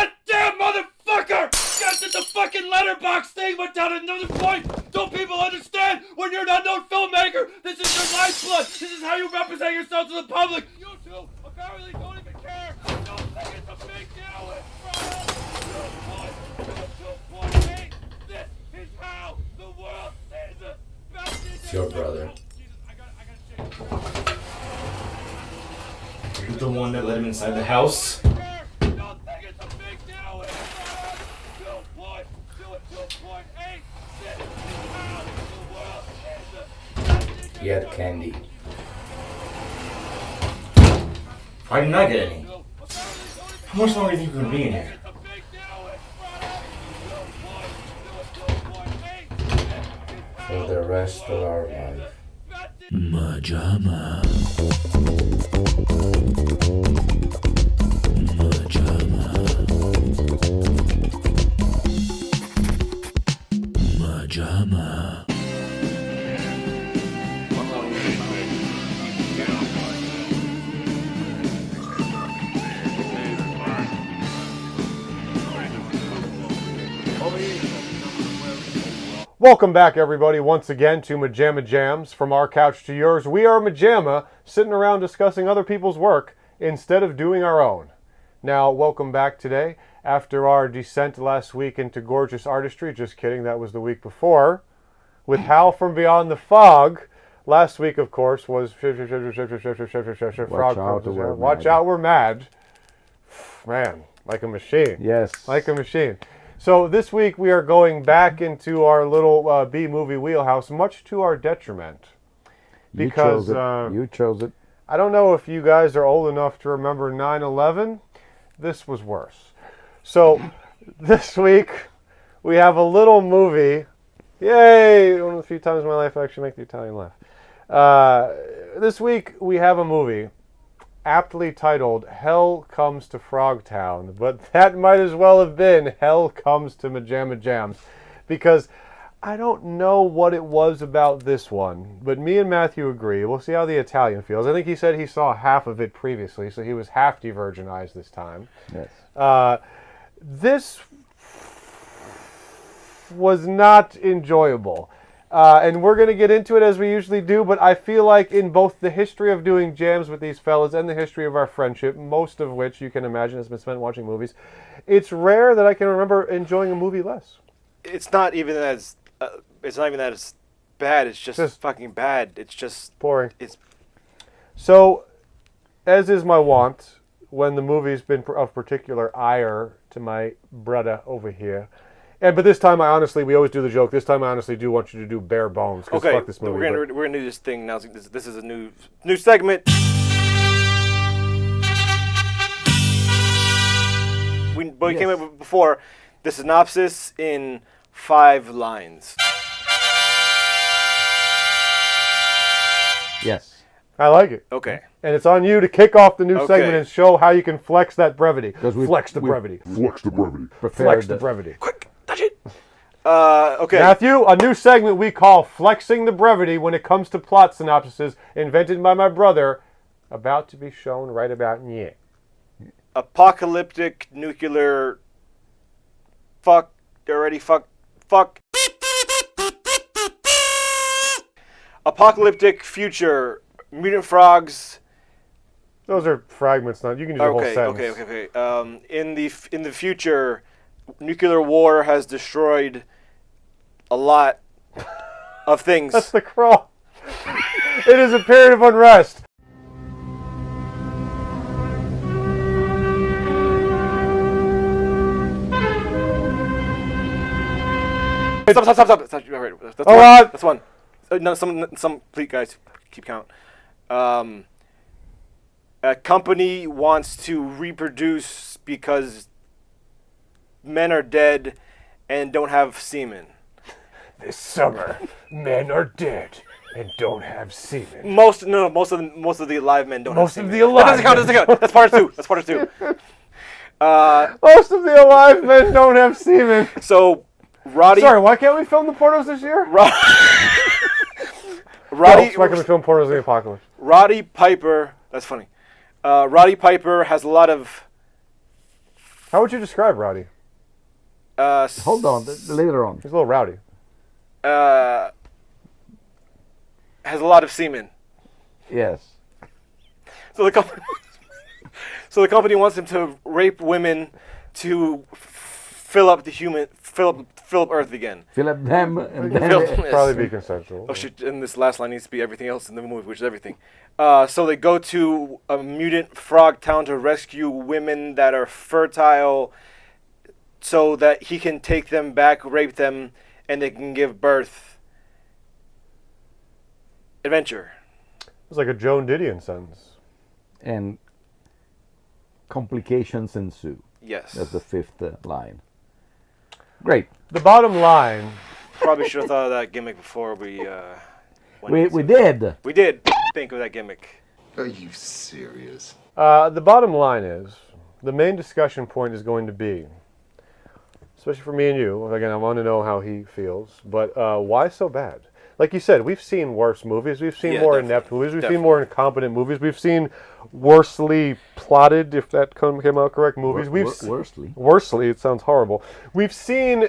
goddamn motherfucker! Guess that the fucking letterbox thing went down another point! Don't people understand? When you're an unknown filmmaker, this is your lifeblood! This is how you represent yourself to the public! You two apparently don't even care! Don't think it's a big deal! It's 2.8! This is how the world sees it! It's your brother. You're the one that let him inside the house. He had candy. Why didn't I get any? How much longer do you think we're gonna be in here? For the rest of our life. MaJaMa. MaJaMa. MaJaMa. Welcome back, everybody, once again to MaJaMa Jams. From our couch to yours, we are MaJaMa, sitting around discussing other people's work instead of doing our own. Now, welcome back today. After our descent last week into gorgeous artistry, just kidding, that was the week before, with Hal from Beyond the Fog. Last week, of course, was Watch Out, We're Mad. Man, like a machine. Yes. Like a machine. So this week we are going back into our little B-movie wheelhouse, much to our detriment. Because you chose it. I don't know if you guys are old enough to remember 9/11. This was worse. So this week we have a little movie. Yay! One of the few times in my life I actually make the Italian laugh. This week we have a movie aptly titled Hell Comes to Frogtown, but that might as well have been Hell Comes to MaJaMa Jams, because I don't know what it was about this one, but me and Matthew agree. We'll see how the Italian feels. I think he said he saw half of it previously, so he was half de-virginized this time. Yes. This was not enjoyable. And we're going to get into it as we usually do, but I feel like in both the history of doing jams with these fellas and the history of our friendship, most of which you can imagine has been spent watching movies, it's rare that I can remember enjoying a movie less. It's not even that it's bad. It's just fucking bad. It's just boring. So, as is my wont, when the movie's been of particular ire to my brother over here. But this time, we always do the joke. This time, I honestly do want you to do bare bones. Okay, fuck this movie, we're gonna do this thing now. This is a new segment. We came up with before the synopsis in 5 lines. Yes. I like it. Okay. And it's on you to kick off the new segment and show how you can flex that brevity. Flex the brevity. Flex the brevity. Flex the brevity. Quick, touch it. Okay. Matthew, a new segment we call Flexing the Brevity when it comes to plot synopsises, invented by my brother, about to be shown right about now. Apocalyptic nuclear fuck. Apocalyptic future. Mutant frogs. Those are fragments, not you can use the whole sentence. Okay. In the future, nuclear war has destroyed a lot of things. That's the crawl. It is a period of unrest. Stop. That's not right. That's one. No, some please guys keep count. A company wants to reproduce because men are dead and don't have semen. This summer, men are dead and don't have semen. Most of the alive men don't have semen. Most of the alive That doesn't count. That's part two. Most of the alive men don't have semen. So, Roddy... Sorry, why can't we film the pornos this year? Roddy... why can't we film pornos in the apocalypse? Roddy Piper... That's funny. Roddy Piper has a lot of How would you describe Roddy? Hold on, later on. He's a little rowdy. Has a lot of semen. Yes. So the company wants him to rape women to fill up Earth again. Fill up them and Probably be consensual. Oh shit! And this last line needs to be everything else in the movie, which is everything. So they go to a mutant Frogtown to rescue women that are fertile, so that he can take them back, rape them, and they can give birth. Adventure. It's like a Joan Didion sentence. And complications ensue. Yes. That's the fifth line. Great. The bottom line. Probably should have thought of that gimmick before we. We did. We did think of that gimmick. Are you serious? The bottom line is, the main discussion point is going to be, especially for me and you, again, I want to know how he feels, but why so bad? Like you said, we've seen worse movies. We've seen more inept movies. We've seen more incompetent movies. We've seen worsely plotted, if that came out correct, movies. Worsely? Worsely, it sounds horrible. We've seen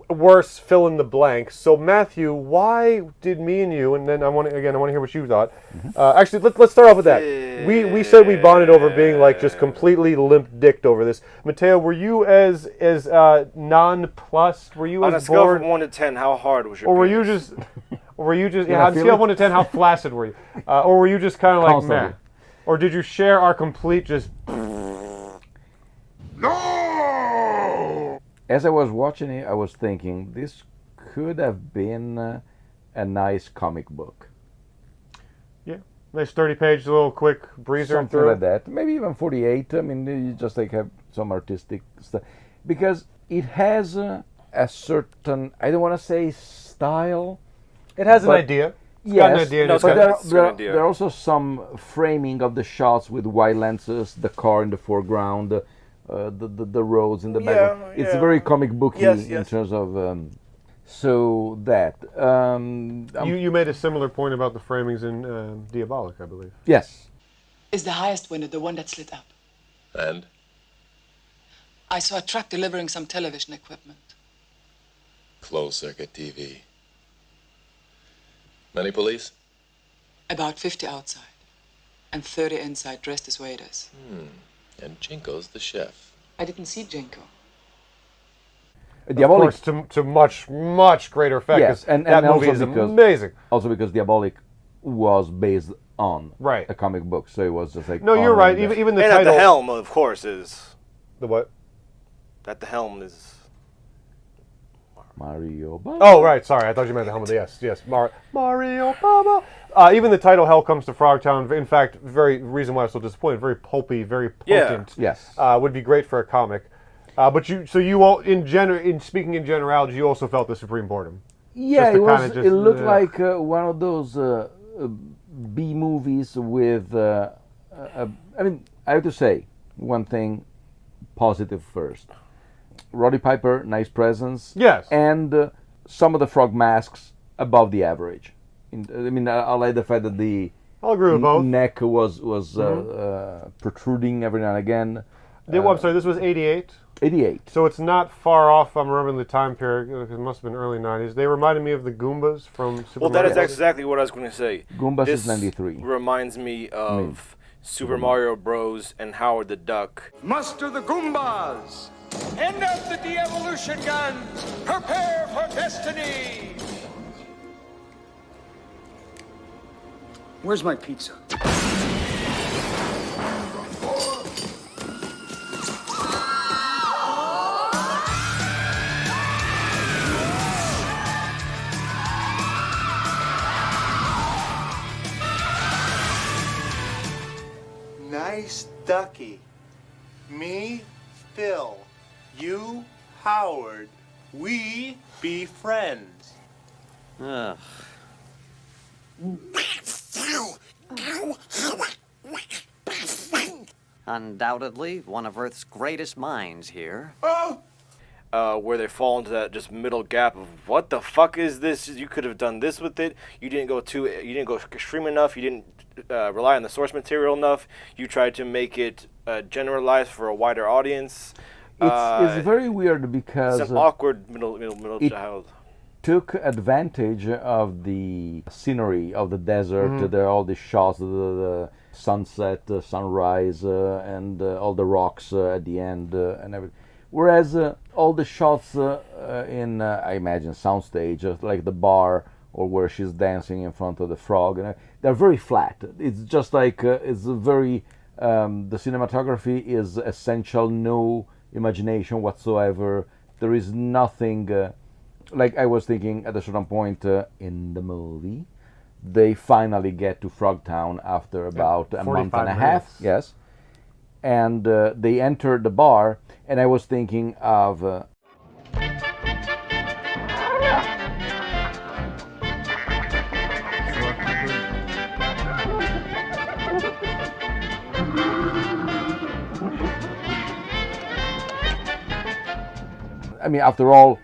worse fill in the blank. So Matthew, why did me and you, and then I want to hear what you thought. Actually, let's start off with that. We said we bonded over being like just completely limp-dicked over this. Mateo, were you as nonplussed? Were you On as a scale bored? from 1 to 10, how hard was your Or were penis? you just yeah, on a scale of 1 to 10, how flaccid were you? Or were you just kind of like Constantly. meh? Or did you share our complete just As I was watching it, I was thinking this could have been a nice comic book. nice 30-page little quick breezer Something through? like that. Maybe even 48. I mean, you just like have some artistic stuff. Because it has a certain, I don't want to say style. It has an But- idea. It's Yes, got an idea. No, and it's but got- there are also some framing of the shots with wide lenses, the car in the foreground, the roads in the background. It's yeah. very comic booky Yes, in yes. terms of. So that. You made a similar point about the framings in Diabolic, I believe. Yes. Is the highest window the one that's lit up? And? I saw a truck delivering some television equipment. Closed circuit TV. Many police? About 50 outside and 30 inside dressed as waiters. And Jinko's the chef. I didn't see Jenko. Of Diabolic. course, to much greater effect. Yes, 'cause and that also movie is because- amazing. Also because Diabolic was based on Right. a comic book, so it was just like. No, you're right. honoring Even the And at title. the helm, of course, is... The what? At the helm is... Mario. Baba. Oh, right. Sorry, I thought you meant the helmet. Yes. Mario Baba. Even the title "Hell Comes to Frogtown." In fact, very reason why I'm so disappointed. Very pulpy, very potent. Yes. Would be great for a comic. But you all in speaking in generalities, you also felt the supreme boredom. Yeah, Just to it was. kinda just- It looked yeah. like one of those B movies with. I mean, I have to say one thing positive first. Roddy Piper, nice presence. Yes. And some of the frog masks above the average. I like the fact that the I'll agree with both. neck was protruding every now and again. I'm sorry. This was '88. 88. So it's not far off. I'm remembering the time period. It must have been early '90s. They reminded me of the Goombas from Super Well, that Mario is Bros. exactly what I was going to say. Goombas This is 93. reminds me of Super Mario Bros. And Howard the Duck. Muster the Goombas! End up the de-evolution guns! Prepare for destiny! Where's my pizza? Nice ducky. Me, Phil. You, Howard. We be friends. Ugh. Undoubtedly, one of Earth's greatest minds here. Where they fall into that just middle gap of what the fuck is this? You could have done this with it. You didn't go extreme enough. You didn't rely on the source material enough. You tried to make it generalized for a wider audience. It's very weird because it's an awkward middle child. Took advantage of the scenery of the desert. There are all the shots, the sunset, sunrise, and all the rocks at the end and everything. Whereas all the shots in, I imagine, soundstage, like the bar or where she's dancing in front of the frog, they're very flat. It's just like it's very the cinematography is essential, no imagination whatsoever. There is nothing. Like I was thinking at a certain point in the movie, they finally get to Frogtown after about a month and a half. Yes, and they enter the bar, and I was thinking of. I mean, after all,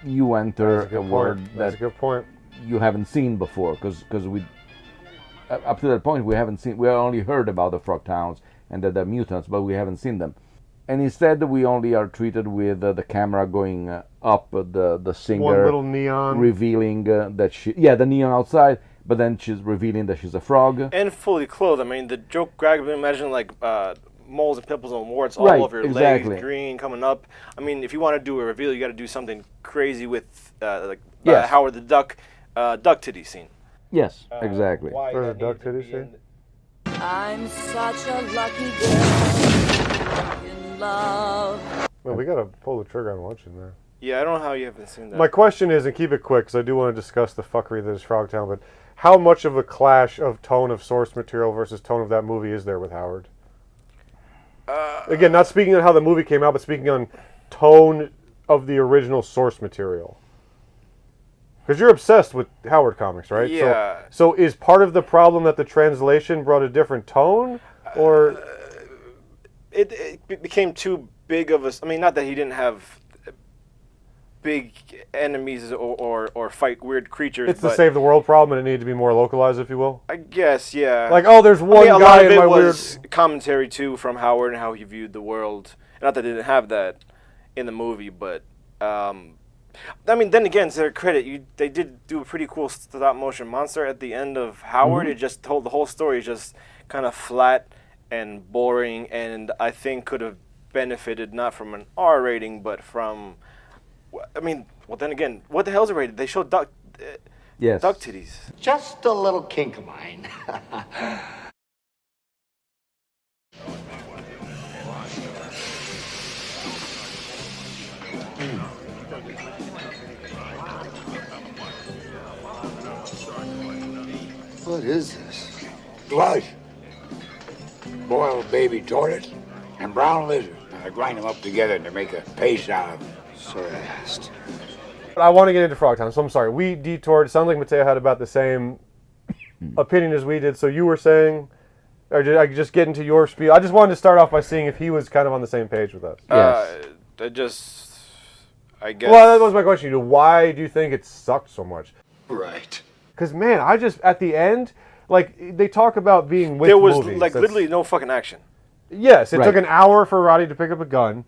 you enter a world That's a good point. you haven't seen before, because we up to that point we only heard about the Frogtowns and that they're mutants, but we haven't seen them. And instead we only are treated with the camera going up the singer, one little neon revealing that the neon outside, but then she's revealing that she's a frog and fully clothed. I mean, the joke grabbed, imagine like moles and pimples and warts all over your legs, green coming up. I mean, if you want to do a reveal, you got to do something crazy with Howard the Duck titty scene. Yes, exactly. For the duck titty scene. I'm such a lucky girl in love. Well, we gotta pull the trigger on watching that. Yeah, I don't know how you haven't seen that. My question is, and keep it quick, because I do want to discuss the fuckery that is Frogtown, but how much of a clash of tone of source material versus tone of that movie is there with Howard? Again, not speaking on how the movie came out, but speaking on tone of the original source material. Because you're obsessed with Howard comics, right? Yeah. So is part of the problem that the translation brought a different tone, or it became too big of a? I mean, not that he didn't have big enemies or fight weird creatures. It's the save the world problem, and it needed to be more localized, if you will. I guess, yeah. Like, oh, there's one a guy lot of in it my was weird commentary too from Howard and how he viewed the world. Not that they didn't have that in the movie, but I mean, then again, to their credit, they did do a pretty cool stop motion monster at the end of Howard. It just told the whole story is just kind of flat and boring, and I think could have benefited not from an R rating, but from. I mean, well, then again, what the hell's it rated? They showed duck titties. Just a little kink of mine. What is this? Blood. Boiled baby tortoise and brown lizard. I grind them up together to make a paste out of them. So I asked. I want to get into Frogtown, so I'm sorry. We detoured. It sounds like Mateo had about the same opinion as we did. So you were saying, or did I just get into your spiel? I just wanted to start off by seeing if he was kind of on the same page with us. Yes. I guess. Well, that was my question. Why do you think it sucked so much? Right. Because, man, I just, at the end, like, they talk about being with there was, movies. like, literally no fucking action. Yes, it took an hour for Roddy to pick up a gun.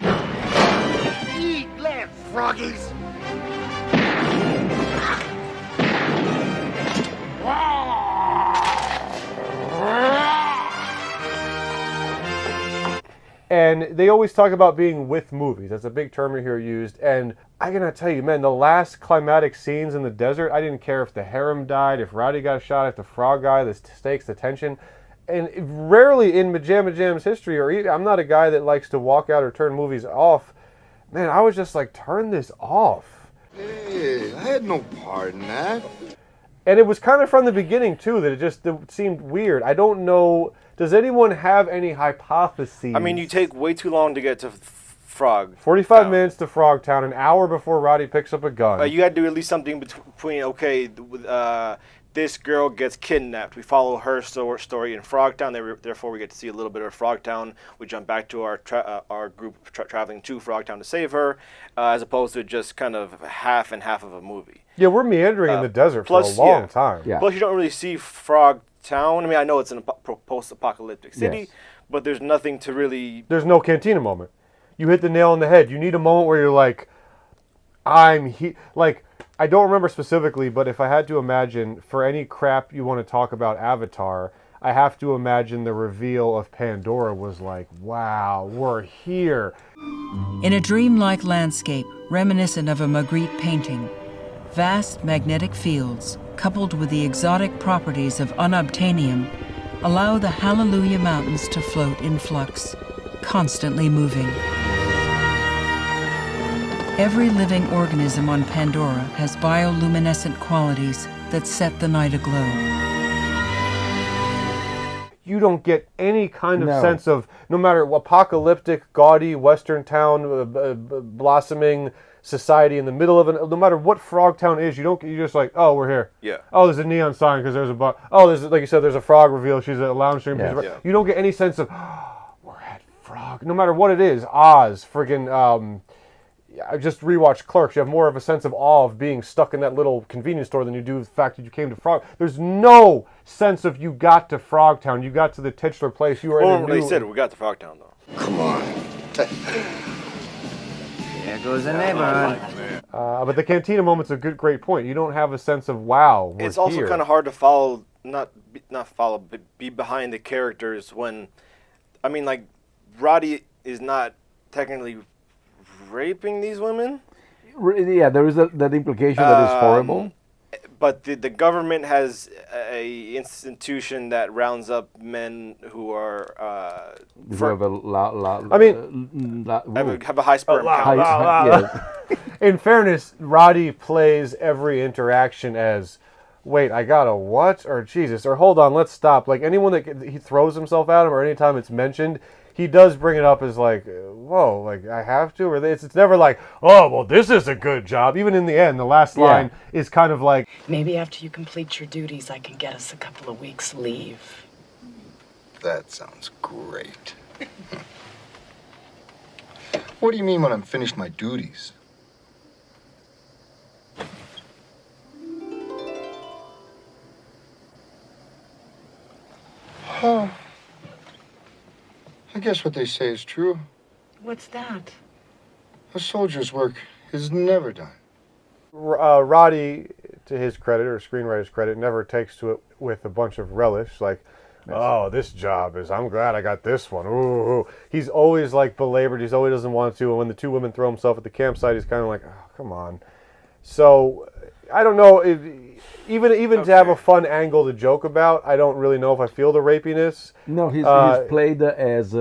Eat lamb, froggies. And they always talk about being with movies. That's a big term you hear used. And I gotta tell you, man, the last climatic scenes in the desert, I didn't care if the harem died, if Roddy got shot, if the frog guy, the stakes, the tension. And rarely in MaJaMa's history, or even, I'm not a guy that likes to walk out or turn movies off. Man, I was just like, turn this off. Hey, I had no part in that. And it was kind of from the beginning, too, that it seemed weird. I don't know. Does anyone have any hypotheses? I mean, you take way too long to get to Frog. 45 minutes to Frogtown, an hour before Roddy picks up a gun. You got to do at least something between, okay, this girl gets kidnapped. We follow her story in Frogtown. Therefore, we get to see a little bit of Frogtown. We jump back to our group traveling to Frogtown to save her, as opposed to just kind of half and half of a movie. Yeah, we're meandering in the desert for a long time. Yeah. Plus, you don't really see Frogtown Frogtown. I mean, I know it's in a post-apocalyptic city, Yes. but there's nothing to really. There's no cantina moment. You hit the nail on the head. You need a moment where you're like, like, I don't remember specifically, but if I had to imagine, for any crap you want to talk about Avatar, I have to imagine the reveal of Pandora was like, wow, we're here. In a dreamlike landscape reminiscent of a Magritte painting, vast magnetic fields, coupled with the exotic properties of unobtainium, allow the Hallelujah Mountains to float in flux, constantly moving. Every living organism on Pandora has bioluminescent qualities that set the night aglow. You don't get any kind of No. sense of, no matter apocalyptic, gaudy, western town, blossoming society in the middle of it, no matter what Frogtown is, you're just like, oh, we're here. Yeah. Oh, there's a neon sign because there's there's, like you said, there's a frog reveal. She's a lounge stream. Yeah. Yeah. You don't get any sense of, we're at Frog. No matter what it is, Oz, friggin', I just rewatched Clerks. You have more of a sense of awe of being stuck in that little convenience store than you do the fact that you came to Frog. There's no sense of you got to Frogtown. You got to the titular place. You were in a Well, they new... said we got to Frogtown though. Come on. There goes the neighborhood. But the cantina moment's a great point. You don't have a sense of wow. We're It's also here. kind of hard to follow, not follow, but be behind the characters when, I mean, like, Roddy is not technically raping these women. Yeah, there is that implication that is horrible. But the government has a institution that rounds up men who are Who have a have a high sperm count. yes. In fairness, Roddy plays every interaction as, wait, I got a what? Or Jesus, or hold on, let's stop. Like anyone that he throws himself at him, or anytime it's mentioned, he does bring it up as like, whoa, like I have to, or it's never like, oh, well, this is a good job. Even in the end, the last line is kind of like, Maybe after you complete your duties, I can get us a couple of weeks' leave. That sounds great. What do you mean when I'm finished my duties? Oh. I guess what they say is true. What's that? A soldier's work is never done. Roddy, to his credit, or screenwriter's credit, never takes to it with a bunch of relish, like, oh, this job is, I'm glad I got this one. Ooh. He's always like belabored, he always doesn't want to, and when the two women throw himself at the campsite, he's kind of like, oh, come on. So, I don't know, even to have a fun angle to joke about, I don't really know if I feel the rapiness. No, he's played as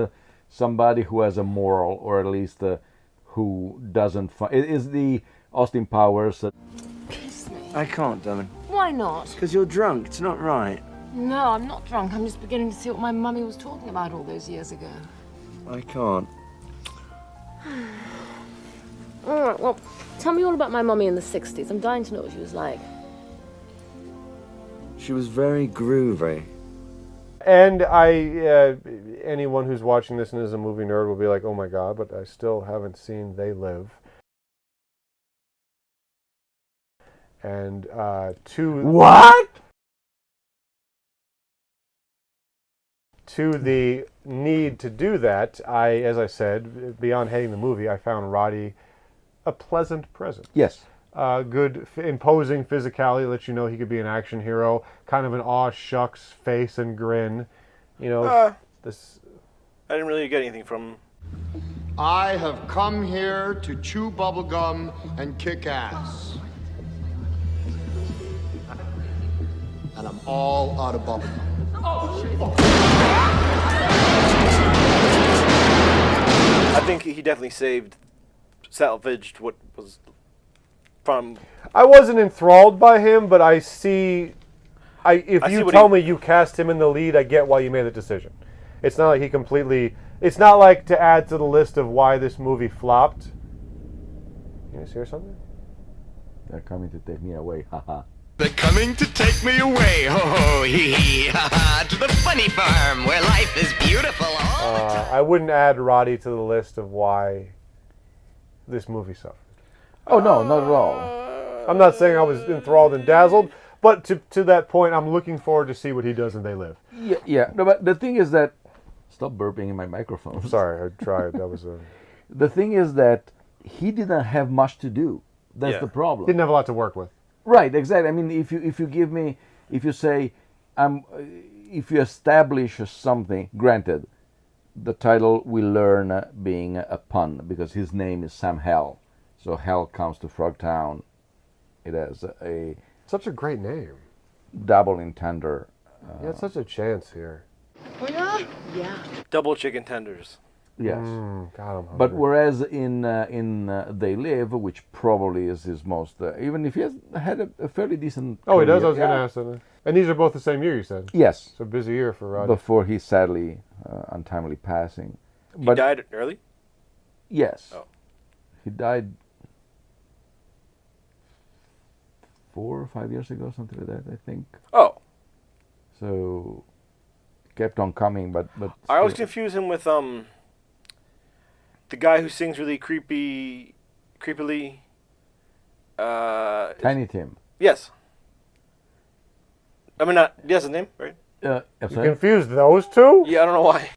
somebody who has a moral, or at least who doesn't. It is the Austin Powers. Kiss me. I can't, darling. Why not? Because you're drunk. It's not right. No, I'm not drunk. I'm just beginning to see what my mummy was talking about all those years ago. I can't. All right, well, tell me all about my mummy in the 60s. I'm dying to know what she was like. She was very groovy. And anyone who's watching this and is a movie nerd will be like, oh my god, but I still haven't seen They Live. And What? To the need to do that, as I said, beyond hating the movie, I found Roddy a pleasant presence. Yes. Good, imposing physicality, lets you know he could be an action hero. Kind of an aw shucks face and grin. You know, this. I didn't really get anything from. I have come here to chew bubblegum and kick ass. And I'm all out of bubblegum. I think he definitely salvaged what was from. I wasn't enthralled by him, but I see. If you tell me you cast him in the lead, I get why you made the decision. It's not like he completely. It's not like to add to the list of why this movie flopped. You guys hear something? They're coming to take me away. Haha. They're coming to take me away, ho ho hee hee, ha ha, to the funny farm where life is beautiful. I wouldn't add Roddy to the list of why this movie suffered. Oh no, not at all. I'm not saying I was enthralled and dazzled, But to that point, I'm looking forward to see what he does in They Live. Yeah. No, but the thing is that stop burping in my microphone. I'm sorry, I tried. That was a. The thing is that he didn't have much to do. That's the problem. Didn't have a lot to work with. Right, exactly. I mean, if you say, if you establish something, granted, the title we learn being a pun because his name is Sam Hell, so Hell comes to Frogtown. It has a such a great name. Double entendre. You had such a chance here. Oh yeah? Yeah. Double chicken tenders. Yes. God, I'm hungry. But whereas in They Live, which probably is his most, even if he has had a fairly decent. Oh, he does. career, I was going to ask that. And these are both the same year, you said. Yes. It's a busy year for Roddy. Before he sadly, untimely passing. He died early? Yes. Oh. He died 4 or 5 years ago, something like that, I think. Oh. So, kept on coming, but I always confuse him with the guy who sings really creepily. Tiny Tim. Yes. I mean, that's his name, right? You confused those two? Yeah, I don't know why.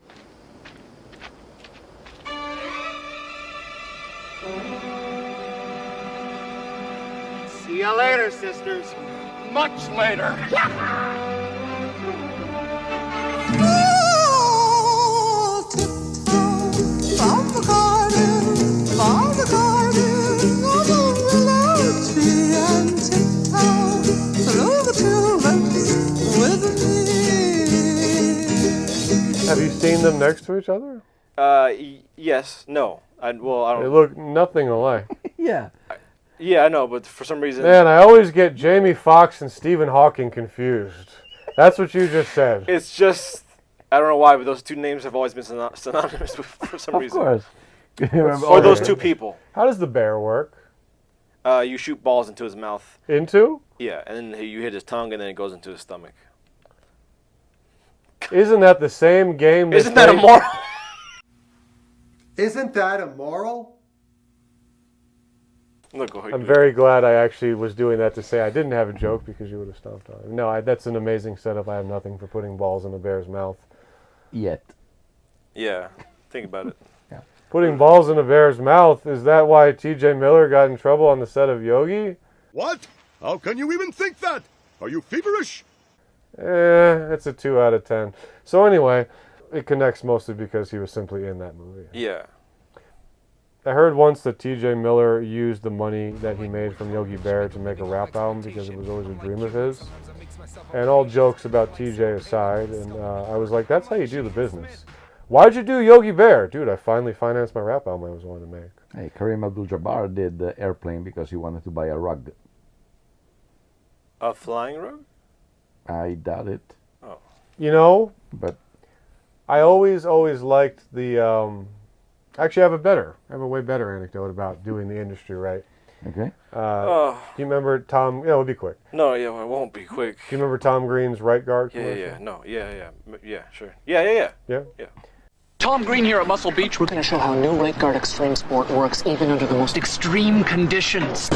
See you later, sisters. Much later. Have you seen them next to each other? Yes. No. I don't. They look nothing alike. Yeah. Yeah, I know, but for some reason. Man, I always get Jamie Foxx and Stephen Hawking confused. That's what you just said. It's just, I don't know why, but those two names have always been synonymous for some reason. Of course. Or those two people. How does the bear work? You shoot balls into his mouth. Into? Yeah, and then you hit his tongue, and then it goes into his stomach. Isn't that the same game? Isn't that immoral? Isn't that immoral? Look, I'm very glad I actually was doing that to say I didn't have a joke because you would have stomped on it. No, that's an amazing setup. I have nothing for putting balls in a bear's mouth. Yet. Yeah, think about it. Yeah. Putting balls in a bear's mouth, is that why T.J. Miller got in trouble on the set of Yogi? What? How can you even think that? Are you feverish? It's a 2 out of 10. So anyway, it connects mostly because he was simply in that movie. Yeah. I heard once that T.J. Miller used the money that he made from Yogi Bear to make a rap album because it was always a dream of his. And all jokes about T.J. aside, and I was like, that's how you do the business. Why'd you do Yogi Bear? Dude, I finally financed my rap album I was wanting to make. Hey, Kareem Abdul-Jabbar did the Airplane because he wanted to buy a rug. A flying rug? I doubt it. Oh. You know, but I always liked the... Actually, I have a way better anecdote about doing the industry right. Okay. Do you remember Tom... Yeah, it'll be quick. No, yeah, it won't be quick. Do you remember Tom Green's right guard commercial? Yeah, sure. Yeah. Tom Green here at Muscle Beach. We're going to show how new right guard extreme sport works even under the most extreme conditions.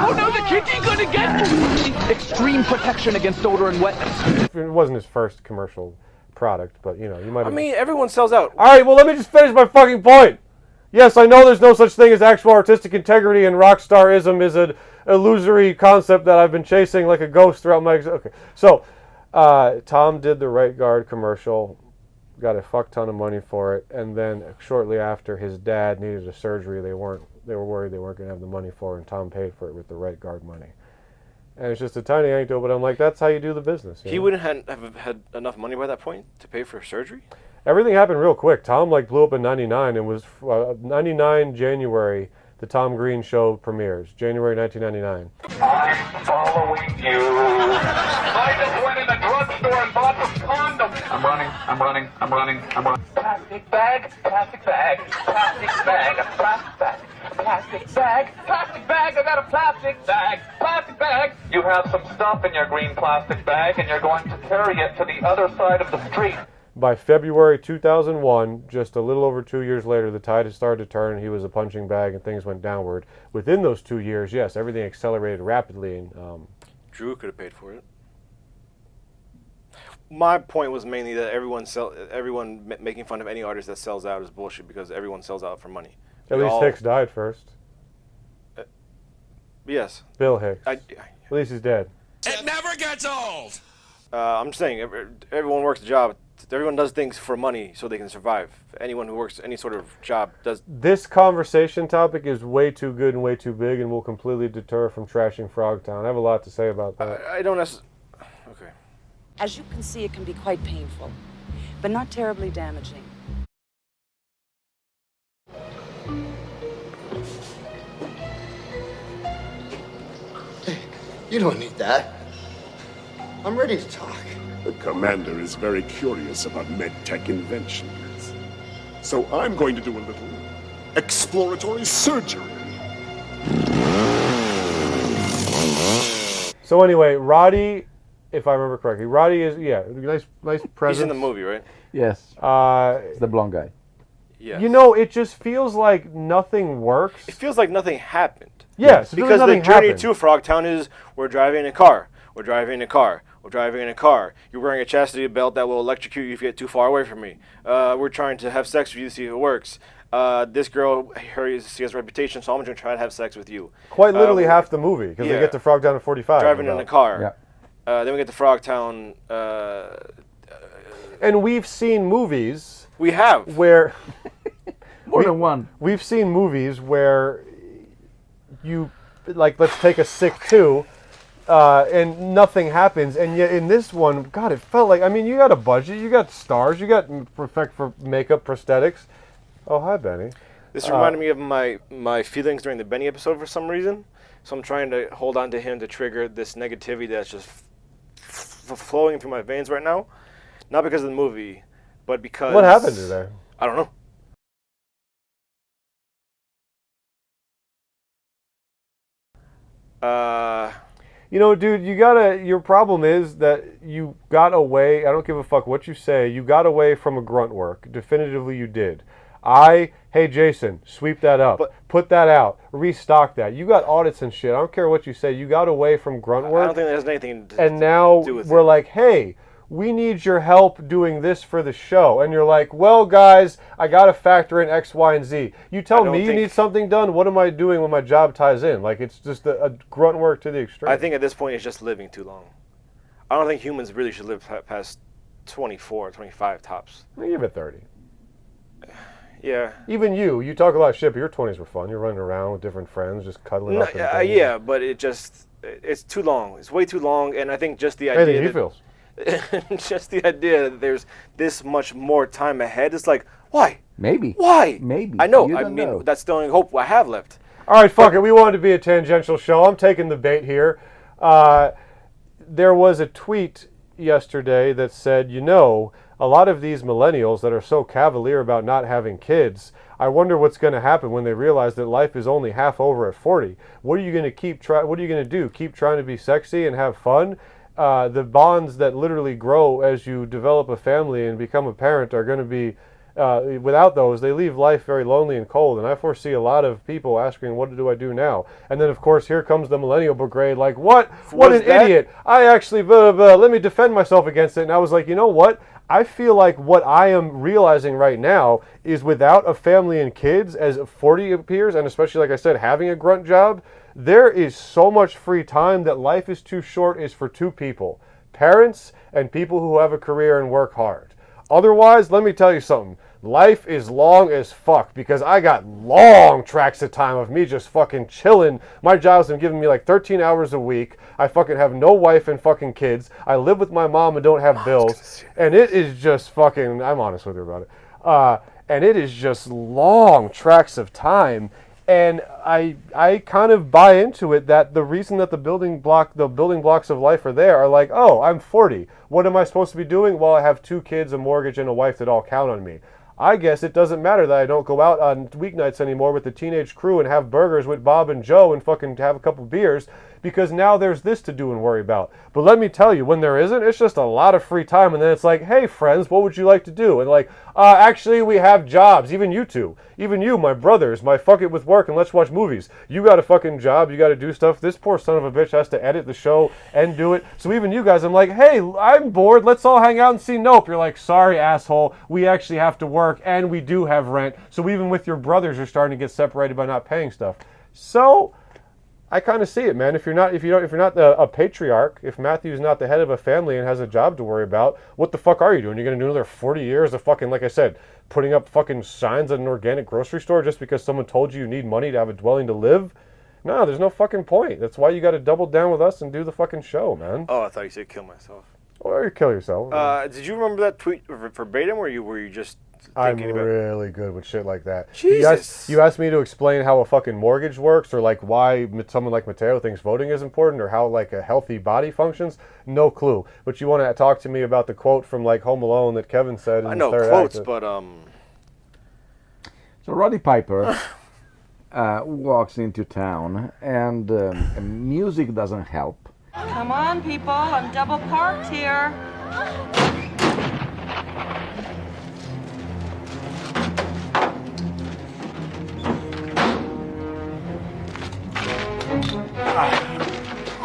Oh no, the kicking's going to get you! Extreme protection against odor and wetness. It wasn't his first commercial product, but you know, you might have... I mean, everyone sells out. All right, well, let me just finish my fucking point. Yes, I know there's no such thing as actual artistic integrity, and rock starism is an illusory concept that I've been chasing like a ghost throughout my... Okay, so Tom did the right guard commercial, got a fuck ton of money for it, and then shortly after, his dad needed a surgery they were worried they weren't going to have the money for, and Tom paid for it with the right guard money. And it's just a tiny anecdote, but I'm like, that's how you do the business. He wouldn't have had enough money by that point to pay for surgery? Everything happened real quick. Tom blew up in 99, and was 99 January, the Tom Green Show premieres, January 1999. I'm following you. I just went in the drugstore and bought some condoms. I'm running. Plastic bag, plastic bag, plastic bag, a plastic bag. Plastic bag, I got a plastic bag. You have some stuff in your green plastic bag and you're going to carry it to the other side of the street. By February 2001, just a little over 2 years later, the tide had started to turn. He was a punching bag, and things went downward. Within those 2 years, yes, everything accelerated rapidly. And Drew could have paid for it. My point was mainly that everyone making fun of any artist that sells out is bullshit because everyone sells out for money. At least Hicks died first. Yes. Bill Hicks. At least he's dead. It never gets old. I'm just saying, everyone works a job. Everyone does things for money so they can survive. Anyone who works any sort of job does. This conversation topic is way too good and way too big and will completely deter from trashing Frogtown. I have a lot to say about that. I don't necessarily. Okay. As you can see, it can be quite painful, but not terribly damaging. You don't need that. I'm ready to talk. The commander is very curious about medtech inventions. So I'm going to do a little exploratory surgery. So anyway, Roddy, if I remember correctly, Roddy is, nice presence. He's in the movie, right? Yes. It's the blonde guy. Yes. You know, it just feels like nothing works. It feels like nothing happened. Yes, because the journey to Frogtown is we're driving in a car. We're driving in a car. We're driving in a car. You're wearing a chastity belt that will electrocute you if you get too far away from me. We're trying to have sex with you to see if it works. This girl, she has a reputation, so I'm going to try to have sex with you. Quite literally half the movie, because they get to Frogtown at 45. Driving in a car. Yeah. Then we get to Frogtown. And we've seen movies. We have. Where... More than one. We've seen movies where you, like, let's take a Sick 2, and nothing happens, and yet in this one, God, it felt like, I mean, you got a budget, you got stars, you got perfect for makeup, prosthetics. Oh, hi, Benny. This reminded me of my feelings during the Benny episode for some reason, so I'm trying to hold on to him to trigger this negativity that's just flowing through my veins right now. Not because of the movie, but because... What happened today? I don't know. You know, dude, your problem is that you got away, I don't give a fuck what you say, you got away from a grunt work. Definitively you did. Hey Jason, sweep that up, put that out, restock that. You got audits and shit, I don't care what you say, you got away from grunt work. I don't think that has anything to and now do with we're it. like, hey, we need your help doing this for the show. And you're like, well, guys, I got to factor in X, Y, and Z. You tell me you need something done, what am I doing when my job ties in? Like, it's just a grunt work to the extreme. I think at this point it's just living too long. I don't think humans really should live past 24, 25 tops. I give it 30. Yeah. Even you talk a lot of shit, but your 20s were fun. You're running around with different friends, just cuddling up. Yeah, but it's too long. It's way too long, and I think just the idea... Anything he feels. Just the idea that there's this much more time ahead. It's like, why? Maybe. Why? Maybe. I know. You I don't mean, know. that's the only hope I have left. All right, fuck it. We wanted to be a tangential show. I'm taking the bait here. There was a tweet yesterday that said, you know, a lot of these millennials that are so cavalier about not having kids, I wonder what's going to happen when they realize that life is only half over at 40. What are you going to What are you going to do? Keep trying to be sexy and have fun? The bonds that literally grow as you develop a family and become a parent are going to be, without those, they leave life very lonely and cold. And I foresee a lot of people asking, what do I do now? And then, of course, here comes the millennial brigade, like, what an idiot. I actually, let me defend myself against it. And I was like, you know what? I feel like what I am realizing right now is without a family and kids, as 40 appears, and especially, like I said, having a grunt job, there is so much free time that life is too short is for two people, parents and people who have a career and work hard. Otherwise, let me tell you something. Life is long as fuck because I got long tracks of time of me just fucking chilling. My job's been giving me like 13 hours a week. I fucking have no wife and fucking kids. I live with my mom and don't have bills. And it is just fucking, I'm honest with you about it. And it is just long tracks of time. And I kind of buy into it that the reason that the building blocks of life are there are like, oh, I'm 40. What am I supposed to be doing? Well, I have 2 kids, a mortgage, and a wife that all count on me. I guess it doesn't matter that I don't go out on weeknights anymore with the teenage crew and have burgers with Bob and Joe and fucking have a couple beers because now there's this to do and worry about. But let me tell you, when there isn't, it's just a lot of free time, and then it's like, hey, friends, what would you like to do? And like, actually, we have jobs. Even you two. Even you, my brothers, my fuck it with work and let's watch movies. You got a fucking job. You got to do stuff. This poor son of a bitch has to edit the show and do it. So even you guys, I'm like, hey, I'm bored. Let's all hang out and see Nope. You're like, sorry, asshole. We actually have to work and we do have rent. So even with your brothers, you're starting to get separated by not paying stuff. So I kind of see it, man. If you're not a patriarch, if Matthew's not the head of a family and has a job to worry about, what the fuck are you doing? You're gonna do another 40 years of fucking, like I said, putting up fucking signs at an organic grocery store just because someone told you need money to have a dwelling to live? No, there's no fucking point. That's why you got to double down with us and do the fucking show, man. Oh, I thought you said kill myself. Or you kill yourself. Did you remember that tweet verbatim, or were you just I'm thinking about? really good with shit like that. Jesus. You asked me to explain how a fucking mortgage works, or like why someone like Mateo thinks voting is important, or how like a healthy body functions. No clue. But you want to talk to me about the quote from like Home Alone that Kevin said in I know the third quotes, act. but So Roddy Piper walks into town, and music doesn't help. Come on, people. I'm double parked here.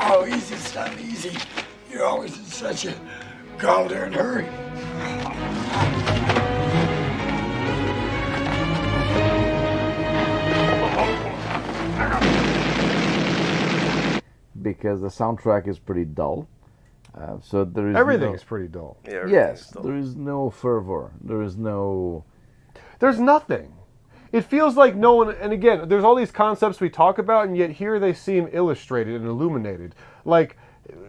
Oh, easy, son, easy. You're always in such a goddamn hurry. Because the soundtrack is pretty dull. So there is Everything is pretty dull. Yeah, yes, there is no fervor. There's nothing. It feels like no one, and again, there's all these concepts we talk about, and yet here they seem illustrated and illuminated. Like,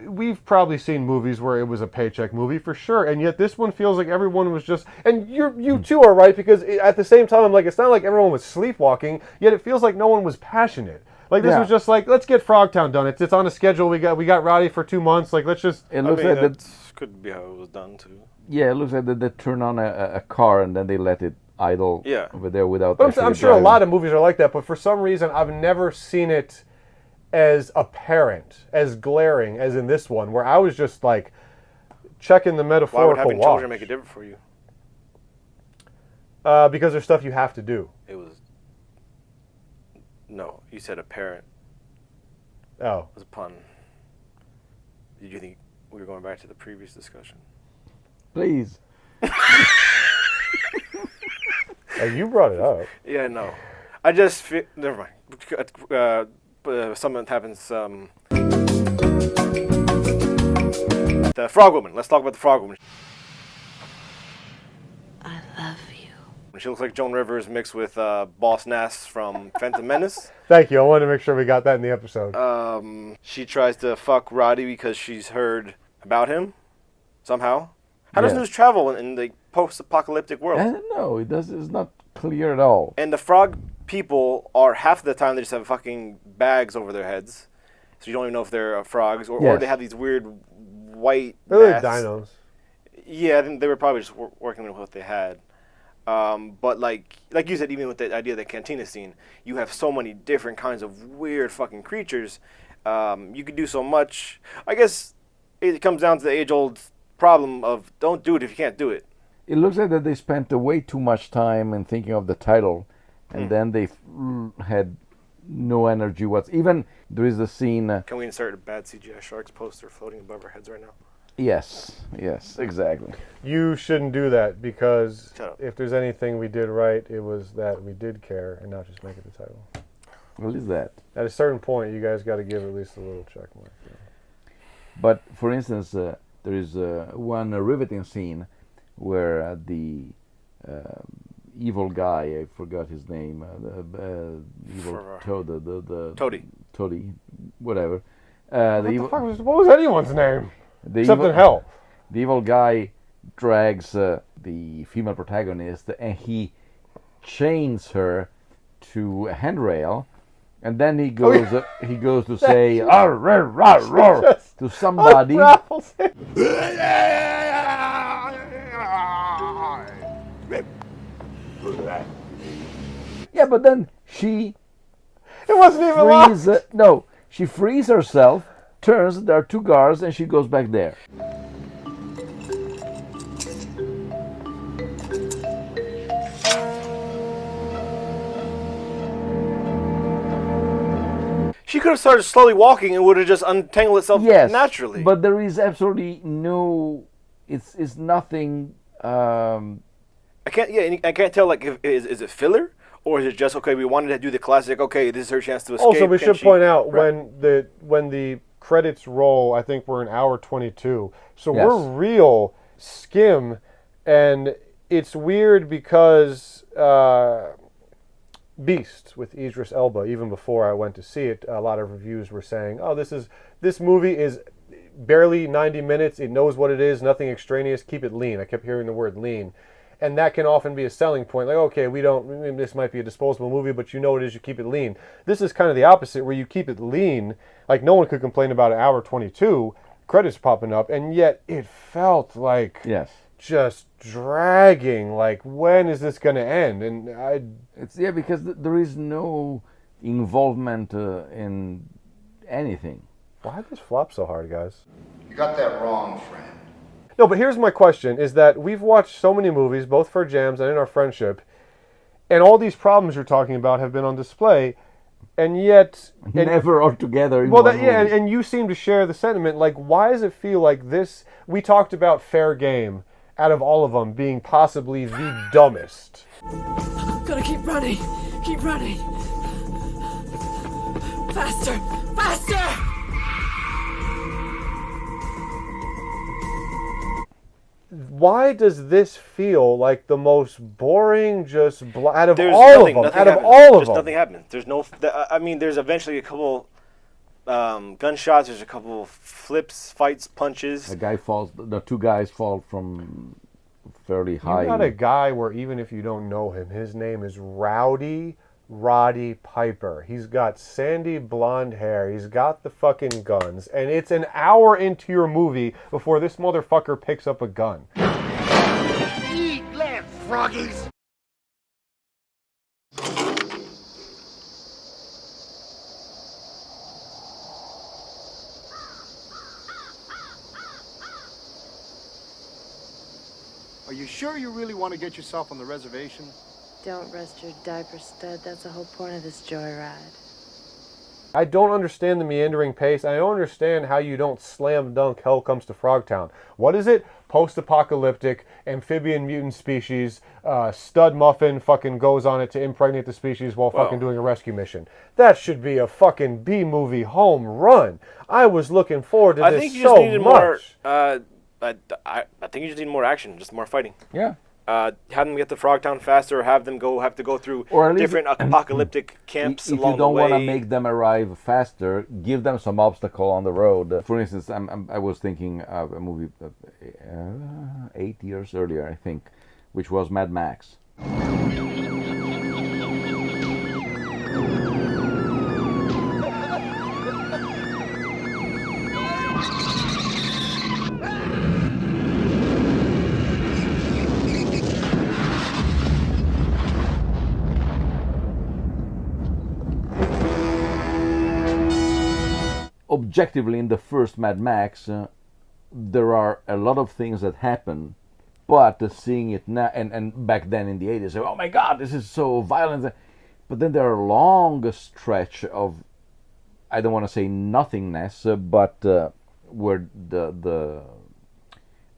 we've probably seen movies where it was a paycheck movie for sure, and yet this one feels like everyone was just, and you too are right, because at the same time, I'm like, it's not like everyone was sleepwalking, yet it feels like no one was passionate. Like, this was just like, let's get Frogtown done. It's on a schedule. We got Roddy for 2 months. Like, let's just. It looks like that could be how it was done too. Yeah, it looks like they turn on a car and then they let it idle over there without. But I'm sure a lot of movies are like that, but for some reason I've never seen it as apparent, as glaring as in this one, where I was just like checking the metaphorical Why would having watch. children make a difference for you? Because there's stuff you have to do. It was. No, you said a parent. Oh. It was a pun. Did you think we were going back to the previous discussion? Please. Hey, you brought it up. Yeah, no. I just feel. Never mind. Something happens. The Frog Woman. Let's talk about the Frog Woman. I love you. She looks like Joan Rivers mixed with Boss Nass from Phantom Menace. Thank you. I wanted to make sure we got that in the episode. She tries to fuck Roddy because she's heard about him somehow. How does news travel in the post-apocalyptic world? I don't know. It does. It's not clear at all. And the frog people are half the time they just have fucking bags over their heads, so you don't even know if they're frogs, or they have these weird white. They're like dinos. Yeah, I think they were probably just working with what they had. But like you said, even with the idea of the cantina scene, you have so many different kinds of weird fucking creatures. You could do so much. I guess it comes down to the age-old problem of don't do it if you can't do it. It looks like that they spent way too much time in thinking of the title, and then they had no energy even there is a scene. Can we insert a bad CGI Sharks poster floating above our heads right now? Yes, exactly. You shouldn't do that, because if there's anything we did right, it was that we did care and not just make it the title. What is that? At a certain point, you guys got to give at least a little check mark. Yeah. But for instance, there is one riveting scene where the evil guy, I forgot his name, the evil Toad, Toady, whatever. What was anyone's name? Except in hell. The evil guy drags the female protagonist and he chains her to a handrail, and then he goes to say "Arr, rah, rah, rah," to somebody. Yeah, but then she. It wasn't even loud. No, She frees herself, turns, there are two guards, and she goes back there. She could have started slowly walking and would have just untangled itself naturally. But there is absolutely no. It's nothing. I can't tell. Like, is it filler or is it just okay? We wanted to do the classic. Okay, this is her chance to escape. Also, we should point out when the credits roll, I think we're an hour 22. So we're real skim, and it's weird because. Beast with Idris Elba, even before I went to see it, a lot of reviews were saying, oh, this movie is barely 90 minutes, it knows what it is, nothing extraneous, keep it lean. I kept hearing the word lean. And that can often be a selling point, like, okay, this might be a disposable movie, but you know what it is, you keep it lean. This is kind of the opposite, where you keep it lean, like no one could complain about an hour 22, credits popping up, and yet it felt like... just dragging, like, when is this going to end? And it's because there is no involvement in anything. Why did this flop so hard, guys? You got that wrong, friend. No, but here's my question, is that we've watched so many movies, both for jams and in our friendship, and all these problems you're talking about have been on display, and yet... never all together in well, one movie. And you seem to share the sentiment, like, why does it feel like this... We talked about Fair Game, out of all of them, being possibly the dumbest. Gotta keep running. Keep running. Faster. Faster! Why does this feel like the most boring, just out of There's all nothing, of them? nothing Out of happens. all of Just them, nothing happens. There's no. I mean, there's eventually a couple gunshots. There's a couple flips, fights, punches. The two guys fall from fairly high. You got a guy where even if you don't know him, his name is Roddy Piper. He's got sandy blonde hair. He's got the fucking guns. And it's an hour into your movie before this motherfucker picks up a gun. Eat land, froggies! Are you sure you really want to get yourself on the reservation? Don't rest your diaper, stud. That's the whole point of this joyride. I don't understand the meandering pace. I don't understand how you don't slam dunk Hell Comes to Frogtown. What is it? Post-apocalyptic, amphibian mutant species, stud muffin fucking goes on it to impregnate the species while fucking doing a rescue mission. That should be a fucking B-movie home run. I was looking forward to this so much. I think you just needed more. I think you just need more action, just more fighting. Yeah. Have them get to Frogtown faster, or have them have to go through different apocalyptic camps if along you don't the way. want to make them arrive faster, give them some obstacle on the road. For instance, I was thinking of a movie 8 years earlier, I think, which was Mad Max. Objectively, in the first Mad Max, there are a lot of things that happen, but seeing it now, and back then in the 80s, oh my God, this is so violent. But then there are a long stretch of, I don't want to say nothingness, but where the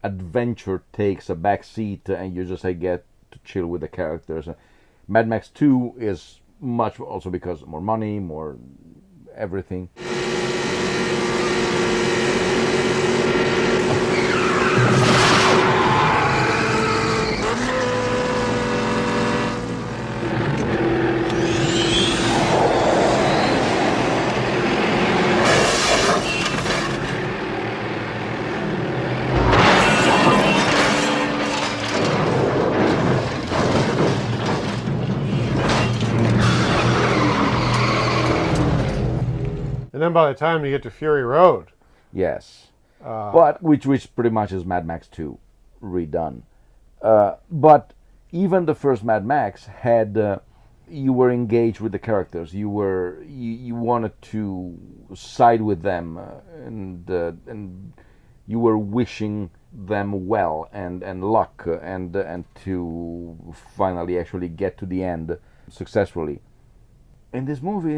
adventure takes a back seat and you just get to chill with the characters. Mad Max 2 is much also because more money, more everything. And then by the time you get to Fury Road. Yes. But which pretty much is Mad Max 2 redone. But even the first Mad Max had you were engaged with the characters. You wanted to side with them, and you were wishing them well and luck, and to finally actually get to the end successfully. In this movie,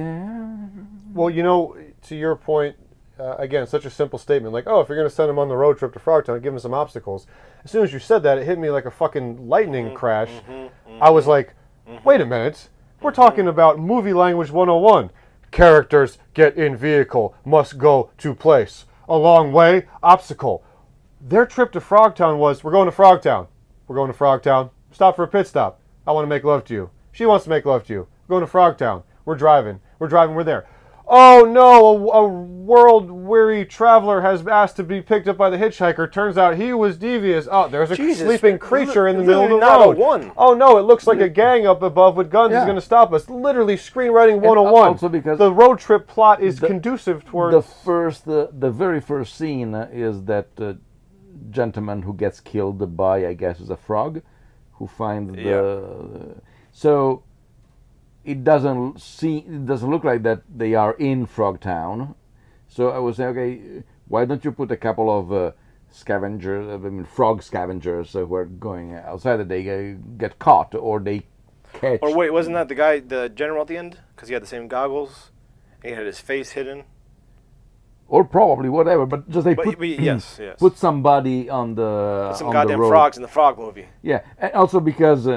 well, you know, to your point, again, such a simple statement, like, oh, if you're going to send him on the road trip to Frogtown, give him some obstacles. As soon as you said that, it hit me like a fucking lightning crash. I was like, wait a minute, we're talking about movie language 101. Characters get in vehicle, must go to place. A long way, obstacle. Their trip to Frogtown was, we're going to Frogtown. We're going to Frogtown. Stop for a pit stop. I want to make love to you. She wants to make love to you. We're going to Frogtown. We're driving, we're there. Oh no, a world-weary traveler has asked to be picked up by the hitchhiker. Turns out he was devious. Oh, there's a sleeping creature in the middle of the road. Oh no, it looks like a gang up above with guns is going to stop us. Literally screenwriting 101. Also because the road trip plot is conducive towards... The very first scene is that gentleman who gets killed by, I guess, is a frog, who finds the... So... It doesn't look like that they are in Frogtown. So I was saying, okay, why don't you put a couple of frog scavengers who are going outside, that they get caught or they catch. Or wait, wasn't that the guy, the general at the end? Because he had the same goggles and he had his face hidden. Or probably whatever, but just yes. Put somebody on the put some on goddamn the road. Frogs in the Frog movie. Yeah, and also because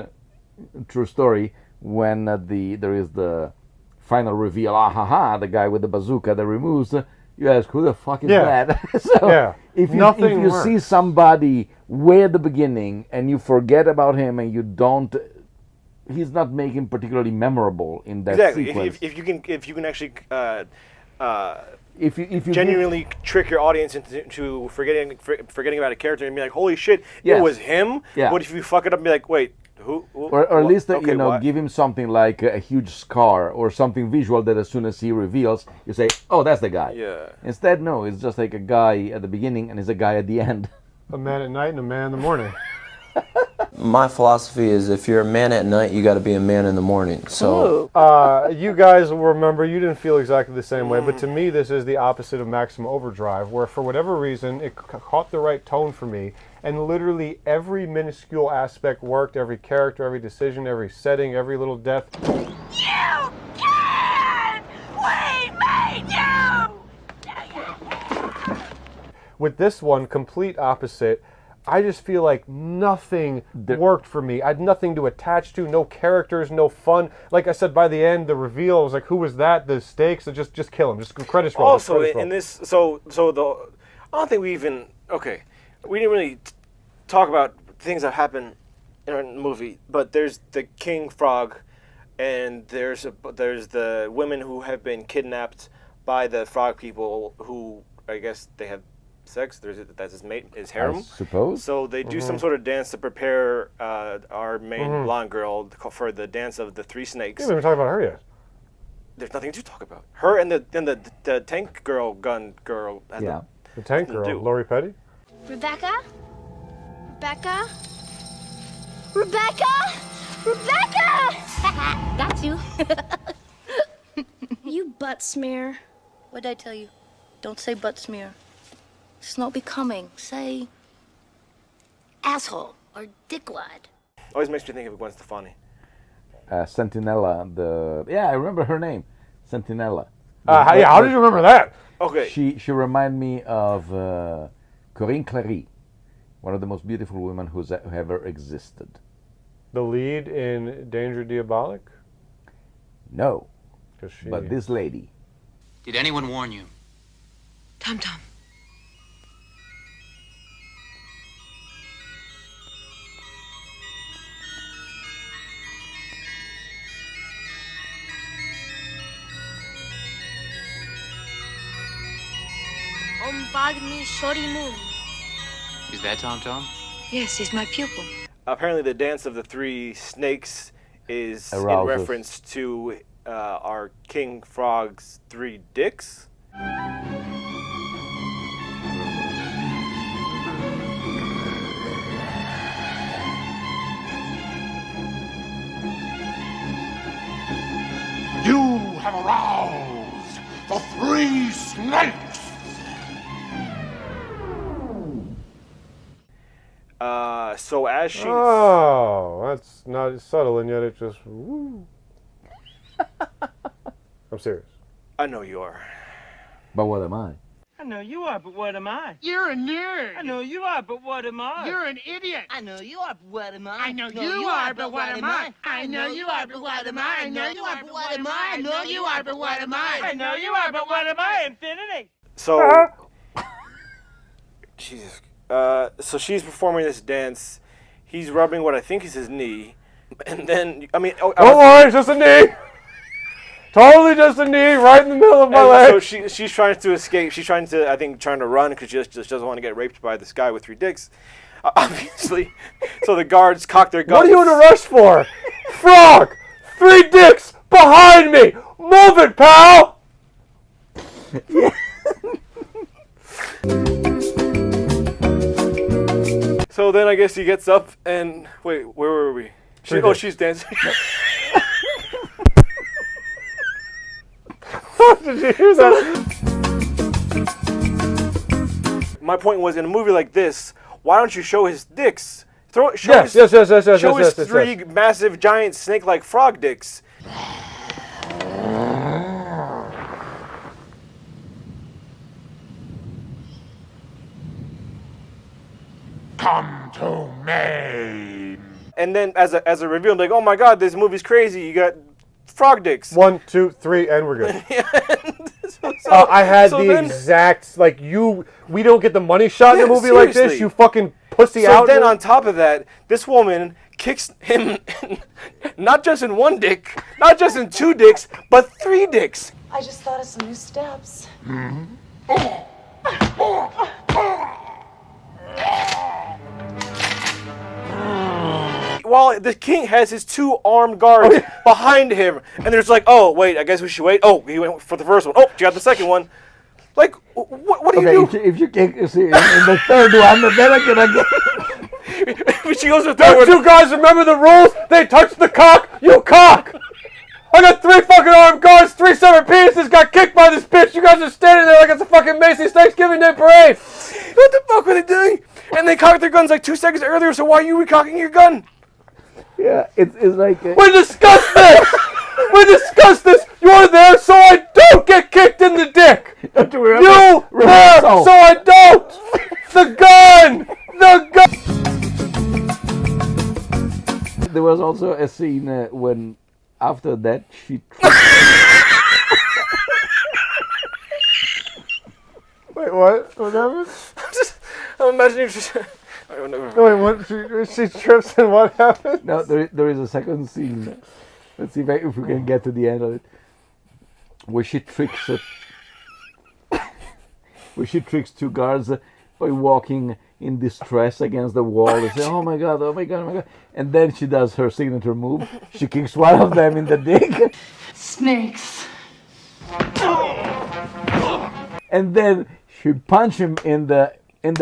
true story. When there is the final reveal, the guy with the bazooka that removes, you ask, who the fuck is that? So if you see somebody way at the beginning and you forget about him and you don't, he's not making particularly memorable in that sequence. If you can actually if you genuinely trick your audience into forgetting about a character and be like, holy shit, it was him. Yeah. But if you fuck it up and be like, wait. Or at least give him something like a huge scar or something visual that as soon as he reveals, you say, oh, that's the guy. Yeah. Instead, no, it's just like a guy at the beginning and it's a guy at the end. A man at night and a man in the morning. My philosophy is if you're a man at night, you got to be a man in the morning. So, you guys will remember, you didn't feel exactly the same way, but to me this is the opposite of Maximum Overdrive, where for whatever reason it caught the right tone for me, and literally every minuscule aspect worked, every character, every decision, every setting, every little death. You can! We made you! With this one, complete opposite. I just feel like nothing worked for me. I had nothing to attach to, no characters, no fun. Like I said, by the end, the reveal was like, who was that? The stakes, just kill him. Just credits roll. Also, in this, I don't think we even, we didn't really talk about things that happen in a movie, but there's the King Frog, and there's the women who have been kidnapped by the frog people who, I guess, they have sex. That's his mate, his harem. I suppose. So they do some sort of dance to prepare our main blonde girl for the dance of the three snakes. We haven't even talked about her yet. There's nothing to talk about. Her and the tank girl, gun girl. The tank girl, Lori Petty. Rebecca? Got you. You butt smear. What'd I tell you? Don't say butt smear. It's not becoming. Say asshole or dickwad. Always makes me think of Gwen Stefani. Sentinella, I remember her name. Sentinella. How did you remember that? Okay. She reminded me of Corinne Clary, one of the most beautiful women who ever existed. The lead in Danger Diabolic? No. But this lady. Did anyone warn you? Tom. Bagni Shori Moon. Is that Tom? Yes, he's my pupil. Apparently the dance of the three snakes is in reference to our King Frog's three dicks. am aroused. The three snakes. So as she... Oh, that's not subtle, and yet it just... Woo. I'm serious. I know you are. But what am I? I know you are, but what am I? You're a nerd. I know you are, but what am I? You're an idiot. I know you are, but what am I? I know you are, but what am I? I know you are, but what am I? I know you are, but what am I? I know you are, but what am I? I know you are, but what am I? Infinity. So... Jesus. So she's performing this dance. He's rubbing what I think is his knee. And then, I mean... Don't worry, it's just a knee. Totally just a knee right in the middle of my leg. So she's trying to escape. She's trying to, I think, trying to run because she just doesn't want to get raped by this guy with 3 dicks. Obviously. So the guards cock their guns. What are you in a rush for? Frog! 3 dicks behind me! Move it, pal! So then I guess he gets up and... Wait, where were we? She's dancing. Did you hear that? My point was, in a movie like this, why don't you show his dicks? Show Yes. his 3 massive, giant, snake-like frog dicks. Come to me. And then, as a review, I'm like, oh my god, this movie's crazy. You got frog dicks. 1, 2, 3, and we're good. I had exact, like, we don't get the money shot in a movie like this, you fucking pussy out. So then on top of that, this woman kicks him not just in 1 dick, not just in 2 dicks, but 3 dicks. I just thought of some new steps. While the king has his 2 armed guards behind him, and there's like, oh wait, I guess we should wait. Oh, he went for the first one. Oh, you got the second one. Like, what do you do? If you kick, see, in the third one, then I can But she goes to the Those third one. 2 guys remember the rules. They touch the cock. You cock. I got 3 fucking armed guards. 3 separate penises got kicked by this bitch. You guys are standing there like it's a fucking Macy's Thanksgiving Day parade. What the fuck were they doing? And they cocked their guns like 2 seconds earlier. So why are you recocking your gun? Yeah, it's like... We discussed this! We discussed this! You were there so I don't get kicked in the dick! You were there so I don't! The gun! The gun! There was also a scene when, after that, she... Wait, what? What happened? I'm imagining just... I don't know. Wait, what? She trips and what happens? No, there is a second scene. Let's see if we can get to the end of it. Where she tricks where she tricks 2 guards by walking in distress against the wall. They say, oh my god, oh my god, oh my god. And then she does her signature move. She kicks one of them in the dick. Snakes. And then she punches him in the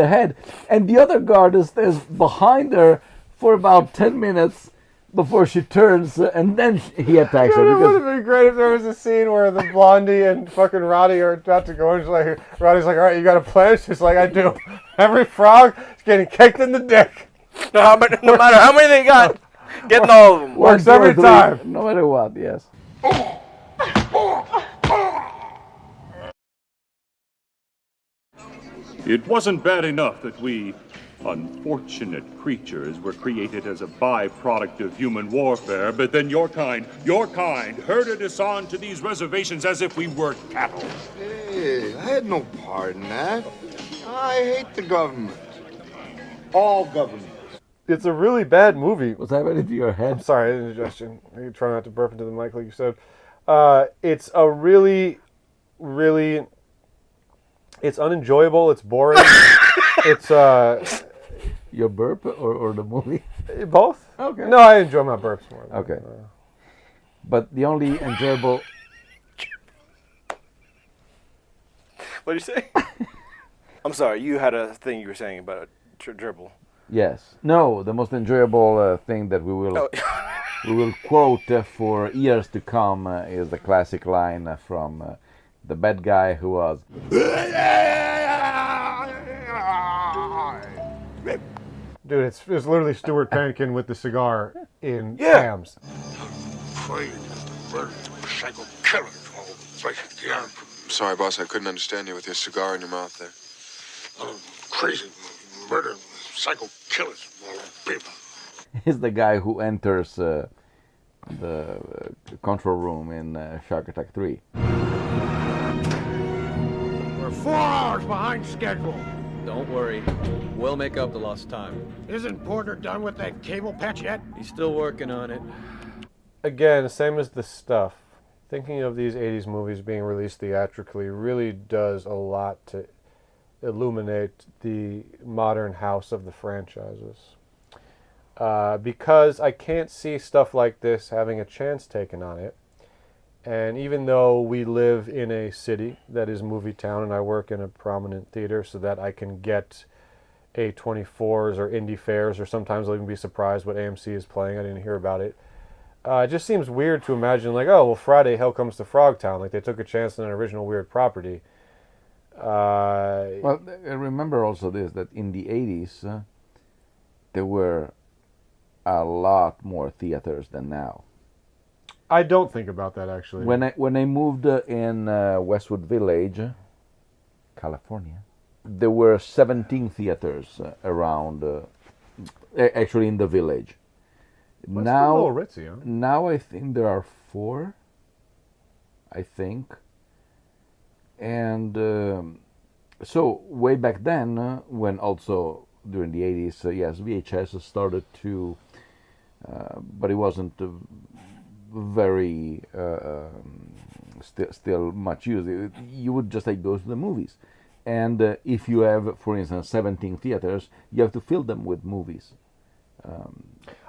head, and the other guard is behind her for about 10 minutes before she turns, and then he attacks her. It would have been great if there was a scene where the Blondie and fucking Roddy are about to go, and she's like, Roddy's like, all right, you got a plan? She's like, I do. Every frog is getting kicked in the dick. No matter how many they got, getting all of them. Works every time. No matter what, yes. It wasn't bad enough that we unfortunate creatures were created as a byproduct of human warfare, but then your kind herded us on to these reservations as if we were cattle. Hey, I had no part in that. I hate the government. All governments. It's a really bad movie. What's happening to your head? I'm sorry, indigestion. You try not to burp into the mic like you said. It's a really, really... It's unenjoyable. It's boring. It's your burp or the movie? Both. Okay. No, I enjoy my burps more. Okay. But the only enjoyable. What did you say? I'm sorry. You had a thing you were saying about a gerbil. Yes. No, the most enjoyable thing that we will we will quote for years to come is the classic line from the bad guy who was. Dude, it's literally Stuart Pankin with the cigar in Hams. Afraid of the murder, psycho killers all over the place again. Sorry, boss, I couldn't understand you with your cigar in your mouth there. Crazy murder, psycho killers all over people. He's the guy who enters the control room in Shark Attack 3. We're 4 hours behind schedule. Don't worry. We'll make up the lost time. Isn't Porter done with that cable patch yet? He's still working on it. Again, same as the stuff. Thinking of these 80s movies being released theatrically really does a lot to illuminate the modern house of the franchises. Because I can't see stuff like this having a chance taken on it. And even though we live in a city that is movie town, and I work in a prominent theater so that I can get A24s or indie fairs, or sometimes I'll even be surprised what AMC is playing. I didn't hear about it. It just seems weird to imagine, like, oh, well, Friday, Hell Comes to Frogtown. Like, they took a chance on an original weird property. Well, remember also this, that in the 80s, there were a lot more theaters than now. I don't think about that, actually. When I moved in Westwood Village, California, there were 17 theaters around, actually in the village. Well, now, a little ritzy, huh? Now I think there are 4, I think. And so way back then, when also during the 80s, yes, VHS started to, but it wasn't very still much used. You would just go to the movies, and if you have, for instance, 17 theaters, you have to fill them with movies.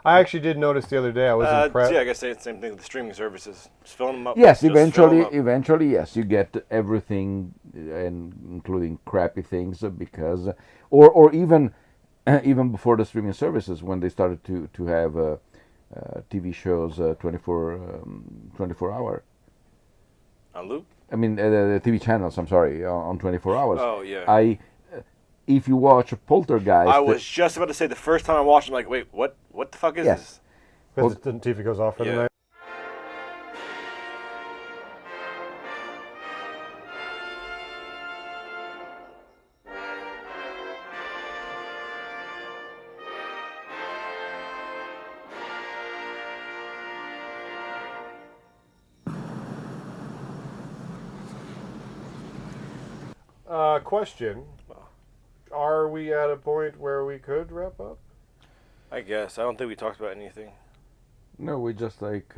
I actually did notice the other day. I was impressed. Yeah, I guess it's the same thing with the streaming services. Just filling them up. Yes, eventually, yes, you get everything, and including crappy things, because, or even before the streaming services, when they started to have TV shows 24 hour. On loop? I mean, the TV channels, I'm sorry, on 24 hours. Oh, yeah. If you watch Poltergeist... I was just about to say, the first time I watched it, I'm like, wait, what the fuck is this? Because the TV goes off for the night. Question. Are we at a point where we could wrap up? I guess. I don't think we talked about anything. No, we just like...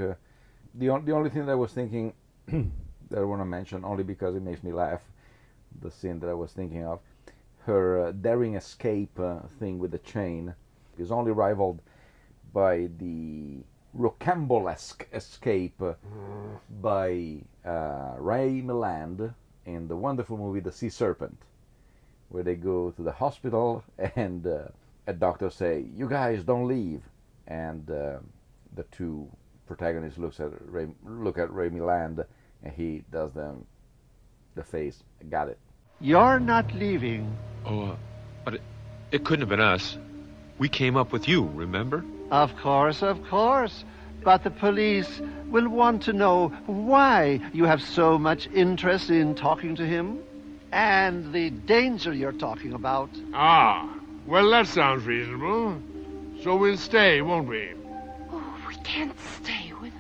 the only thing that I was thinking that I want to mention, only because it makes me laugh, the scene that I was thinking of, her daring escape thing with the chain is only rivaled by the rocambolesque escape by Ray Milland in the wonderful movie The Sea Serpent, where they go to the hospital and a doctor say, "You guys don't leave," and the two protagonists look at Ray Milland, and he does them the face. Got it. You're not leaving. Oh, but it couldn't have been us. We came up with you, remember? Of course. But the police will want to know why you have so much interest in talking to him and the danger you're talking about. Ah, well, that sounds reasonable. So we'll stay, won't we? Oh, we can't stay with...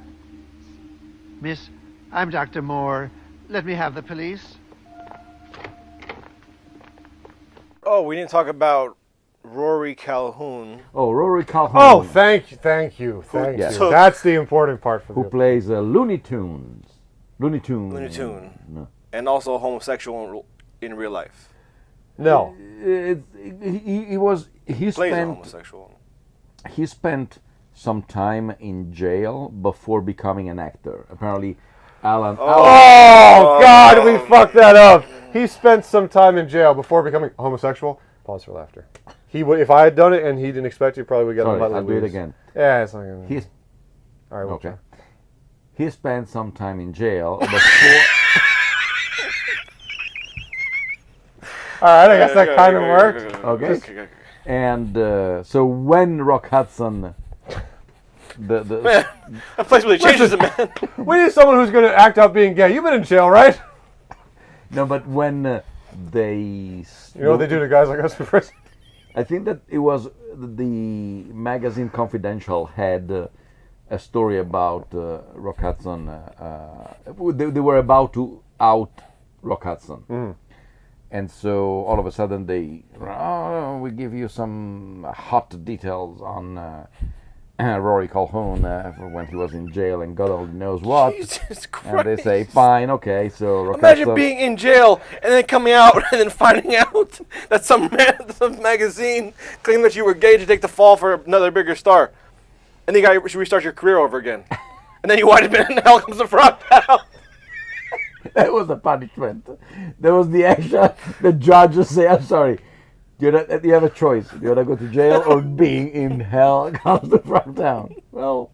Miss, I'm Dr. Moore. Let me have the police. Oh, we didn't talk about Rory Calhoun. Oh, Rory Calhoun. Oh, thank you. That's the important part for who plays Looney Tunes. Looney Tune. No. And also homosexual in real life. No. He plays a homosexual. He spent some time in jail before becoming an actor. Apparently, Alan. Oh God, we fucked that up. He spent some time in jail before becoming homosexual. Pause for laughter. He would, if I had done it and he didn't expect it, probably would get him. I'll do it again. Yeah, it's not gonna. All right, we'll Okay. try. He spent some time in jail before. All right, I guess that kind of worked. Okay. And so when Rock Hudson, Man, that place really changes a man. We need someone who's going to act out being gay. You've been in jail, right? No, but when they, You know what they do to guys like us in prison? I think that it was the magazine Confidential had a story about Rock Hudson. They were about to out Rock Hudson. And so all of a sudden we give you some hot details on Rory Calhoun when he was in jail and God only knows what. Jesus Christ. And they say, fine, okay, so Rock Imagine Hudson, being in jail and then coming out and then finding out that some magazine claimed that you were gay to take the fall for another bigger star. And then you got to restart your career over again. And then you wind up in Hell Comes the Frogtown. that was the punishment. That was the action. The judges say, I'm sorry, you have a choice. Do you want to go to jail or being in Hell Comes the Frogtown? Well,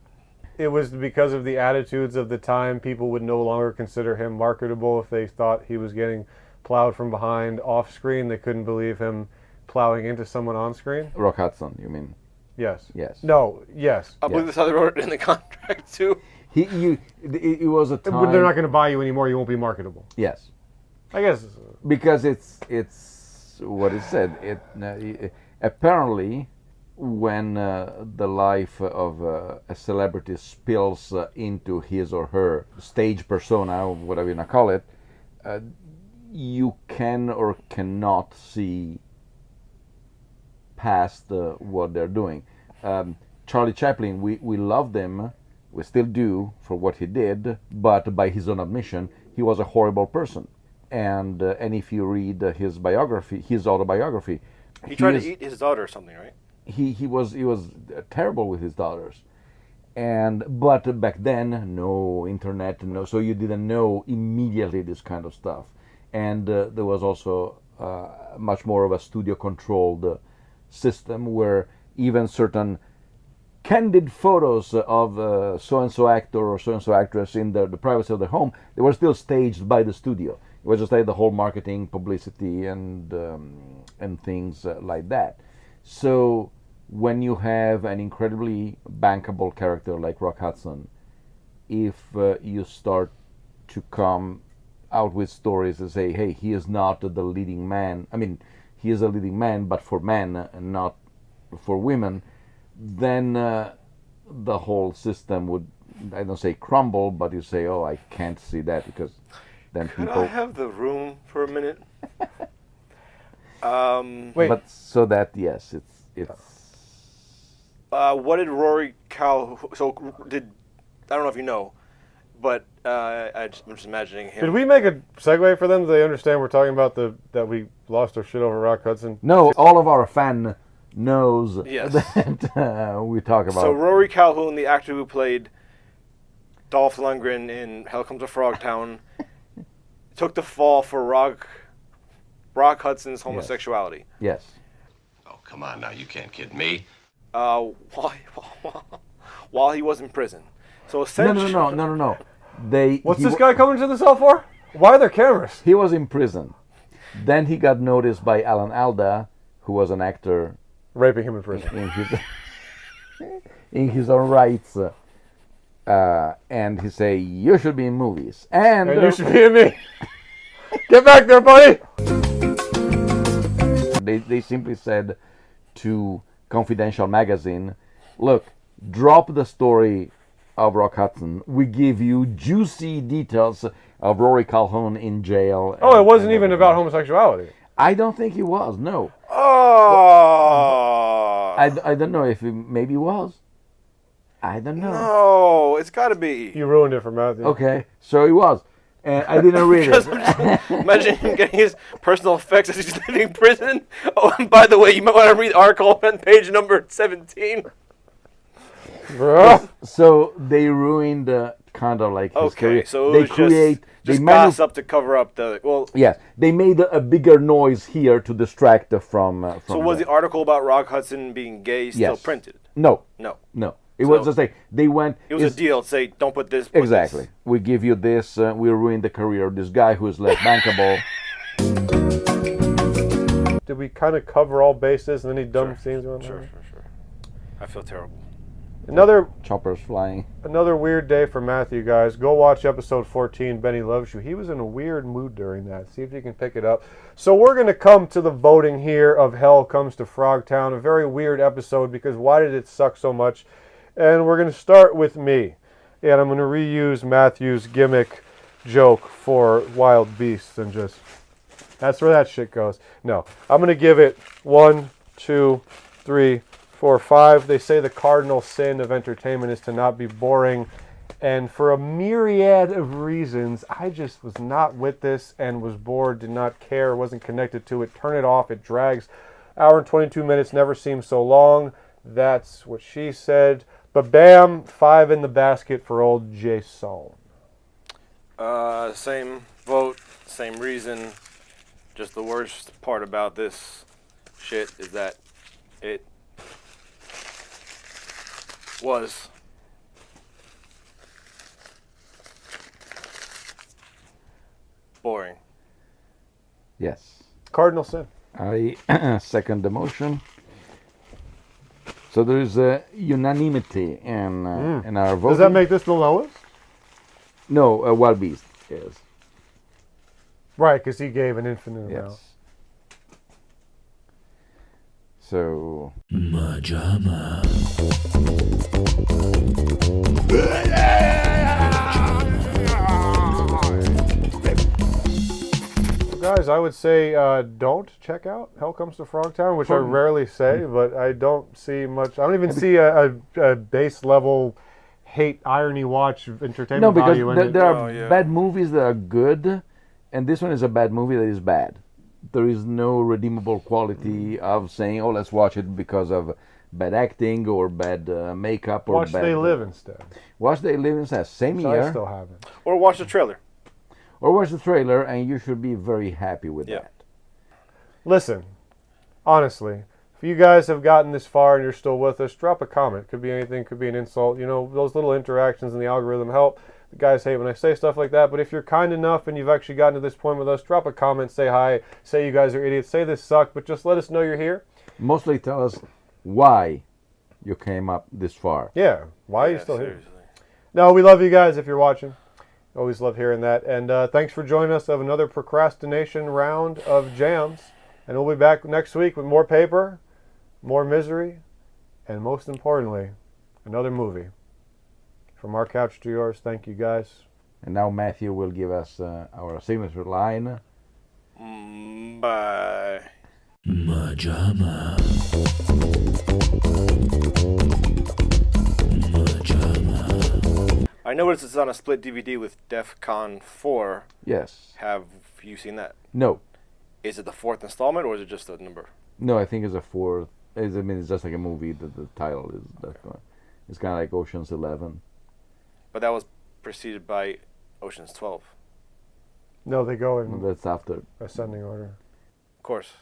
It was because of the attitudes of the time. People would no longer consider him marketable if they thought he was getting plowed from behind off screen. They couldn't believe him plowing into someone on screen. Rock Hudson, you mean? Yes. Yes. No. Yes. I believe that's how they wrote it in the contract too. It was a time. They're not going to buy you anymore. You won't be marketable. Yes. I guess. Because it's what it said. It apparently when the life of a celebrity spills into his or her stage persona, or whatever you want to call it, you can or cannot see past what they're doing. Charlie Chaplin, we loved him, we still do for what he did, but by his own admission, he was a horrible person. And if you read his autobiography, he tried to eat his daughter or something, right? He was terrible with his daughters, but back then no internet, so you didn't know immediately this kind of stuff, and there was also much more of a studio controlled system where even certain candid photos of so-and-so actor or so-and-so actress in the privacy of their home, they were still staged by the studio. It was just like the whole marketing, publicity, and things like that. So when you have an incredibly bankable character like Rock Hudson, if you start to come out with stories that say, hey, he is not the leading man, I mean, he is a leading man, but for men and not for women, then the whole system would, I don't say crumble, but you say, oh, I can't see that, because then Could people... I have the room for a minute? Wait. But so that, yes, it's... What did Rory Calhoun... I don't know if you know, but I'm just imagining him. Did we make a segue for them? Do they understand we're talking about that we lost our shit over Rock Hudson? No, all of our fan knows Yes. that we talk about. So Rory Calhoun, the actor who played Dolph Lundgren in Hell Comes to Frogtown, took the fall for Rock Hudson's homosexuality. Yes. Oh, come on now, you can't kid me. While he was in prison. So essentially... No. What's this guy coming to the cell for? Why are there cameras? He was in prison. Then he got noticed by Alan Alda, who was an actor... Raping him in prison. In his own rights. And he say, you should be in movies. And you should be in me. Get back there, buddy! They simply said to Confidential magazine, look, drop the story of Rock Hudson. We give you juicy details of Rory Calhoun in jail. Oh, it wasn't even about homosexuality. I don't think he was, no. Oh! I don't know if it maybe was. I don't know. No, it's got to be. You ruined it for Matthew. Okay, so he was. And I didn't read it. Imagine him getting his personal effects as he's leaving prison. Oh, and by the way, you might want to read the article on page number 17. So they ruined kind of like his career. Okay, so it was just gossip to cover up the... Well, yes, they made a bigger noise here to distract from so was the article about Rock Hudson being gay still printed? No. No. No. It was just like they went. It was a deal. Say, don't put this. Put Exactly. This. We give you this. We ruin the career of this guy who is less bankable. Did we kind of cover all bases and any dumb scenes? Sure. I feel terrible. Another choppers flying. Another weird day for Matthew, guys. Go watch episode 14, Benny Loves You. He was in a weird mood during that. See if you can pick it up. So we're going to come to the voting here of Hell Comes to Frogtown. A very weird episode because why did it suck so much? And we're going to start with me. And I'm going to reuse Matthew's gimmick joke for Wild Beasts and just... That's where that shit goes. No. I'm going to give it 1, 2, 3, 4, 5. They say the cardinal sin of entertainment is to not be boring. And for a myriad of reasons, I just was not with this and was bored, did not care, wasn't connected to it. Turn it off. It drags. Hour and 22 minutes never seems so long. That's what she said. But bam, 5 in the basket for old Jason. Same vote, same reason. Just the worst part about this shit is that it was boring. Yes. Cardinal sin. I second the motion. So there is a unanimity in our vote. Does that make this the lowest? No, Wild Beast is. Right, because he gave an infinite amount. Yes. So... MaJaMa. Guys, I would say don't check out Hell Comes to Frogtown, which I rarely say, but I don't see much. I don't even see a base level hate irony watch entertainment value in it. There are bad movies that are good, and this one is a bad movie that is bad. There is no redeemable quality of saying, oh, let's watch it because of bad acting or bad makeup or watch bad... They Live instead. Watch They Live instead. Same Which year. I still haven't. Or watch the trailer. Or watch the trailer, and you should be very happy with that. Listen, honestly, if you guys have gotten this far and you're still with us, drop a comment. Could be anything, could be an insult. You know, those little interactions in the algorithm help. The guys hate when I say stuff like that, but if you're kind enough and you've actually gotten to this point with us, drop a comment, say hi, say you guys are idiots, say this sucked, but just let us know you're here. Mostly tell us why you came up this far. Yeah, why are you still here? No, we love you guys if you're watching. Always love hearing that. And thanks for joining us of another procrastination round of jams. And we'll be back next week with more paper, more misery, and most importantly, another movie. From our couch to yours, thank you guys. And now Matthew will give us our signature line. Bye. MaJaMa. I noticed it's on a split DVD with DEF CON 4. Yes. Have you seen that? No. Is it the 4th installment or is it just a number? No, I think it's a 4th. It's just like a movie. The title is that one. It's kind of like Ocean's 11. But that was preceded by Ocean's 12. No, they go in That's after. ascending order. Of course.